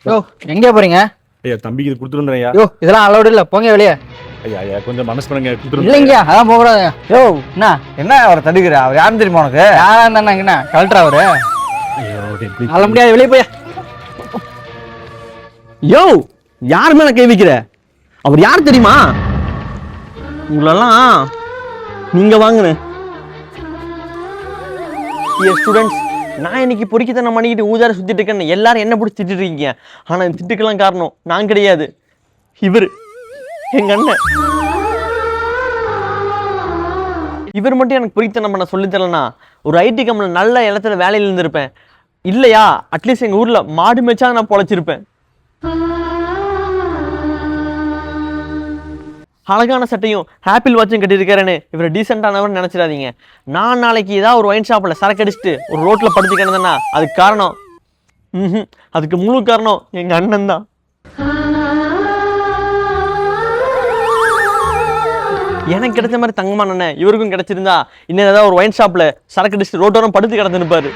யோ எங்கே போறீங்க? ஐயா தம்பிக்கு இது கொடுத்துருந்தேன். யோ இதெல்லாம் அலௌடு இல்ல, போங்க வெளியே. ஐயா ஐயா கொஞ்சம் மனசு பண்ணுங்க, கொடுத்துருந்தேன். இல்லைங்க அதான் போக கூடாது. யோ என்ன என்ன அவரை தடுக்கிற? அவர் யாருன்னு தெரியுமா உனக்கு? யாரா இருந்தா என்ன கலெக்டர் அவரு? ஐயோ எப்படி நல்ல முடியாது, வெளியே போய். யோ யார் மேல கை வைக்கிற? அவர் யார் தெரியுமா? உங்களெல்லாம் நீங்க வாங்குன ஸ்டூடெண்ட்ஸ். நான் இன்னைக்கு பொறுக்கித்தனம் பண்ணிக்கிட்டு ஊதார சுத்திட்டு இருக்கேன்னு எல்லாரும் என்ன பிடிச்சி திட்டு இருக்கீங்க. ஆனா இந்த திட்டுக்கெல்லாம் காரணம் நான் கிடையாது, இவர் எங்க அண்ணன். இவர் மட்டும் எனக்கு பொறுக்கித்தனம் பண்ண சொல்லி தரலனா ஒரு ஐடி கம்பெனியில் நல்ல இடத்துல வேலையில் இருந்திருப்பேன். இல்லையா அட்லீஸ்ட் எங்க ஊர்ல மாடு மேய்ச்சா நான் பொழைச்சிருப்பேன். அழகான சட்டையும் ஆப்பிள் வாட்சும் கட்டியிருக்காருன்னு இவர் டீசெண்டானவர் நினைச்சிடாதீங்க. நான் நாளைக்கு ஏதாவது ஒரு ஒயின் ஷாப்ல சரக்கு அடிச்சுட்டு ஒரு ரோட்ல படுத்து கிடந்தேன்னா அதுக்கு காரணம் அதுக்கு முழு காரணம் எங்க அண்ணன் தான். எனக்கு கிடைச்ச மாதிரி தங்கமான அண்ணன் இவருக்கும் கிடைச்சிருந்தா இன்னும் ஏதாவது ஒரு ஒயின் ஷாப்ல சரக்கு அடிச்சுட்டு ரோட்டோரம் படுத்து கிடந்துருப்பாரு.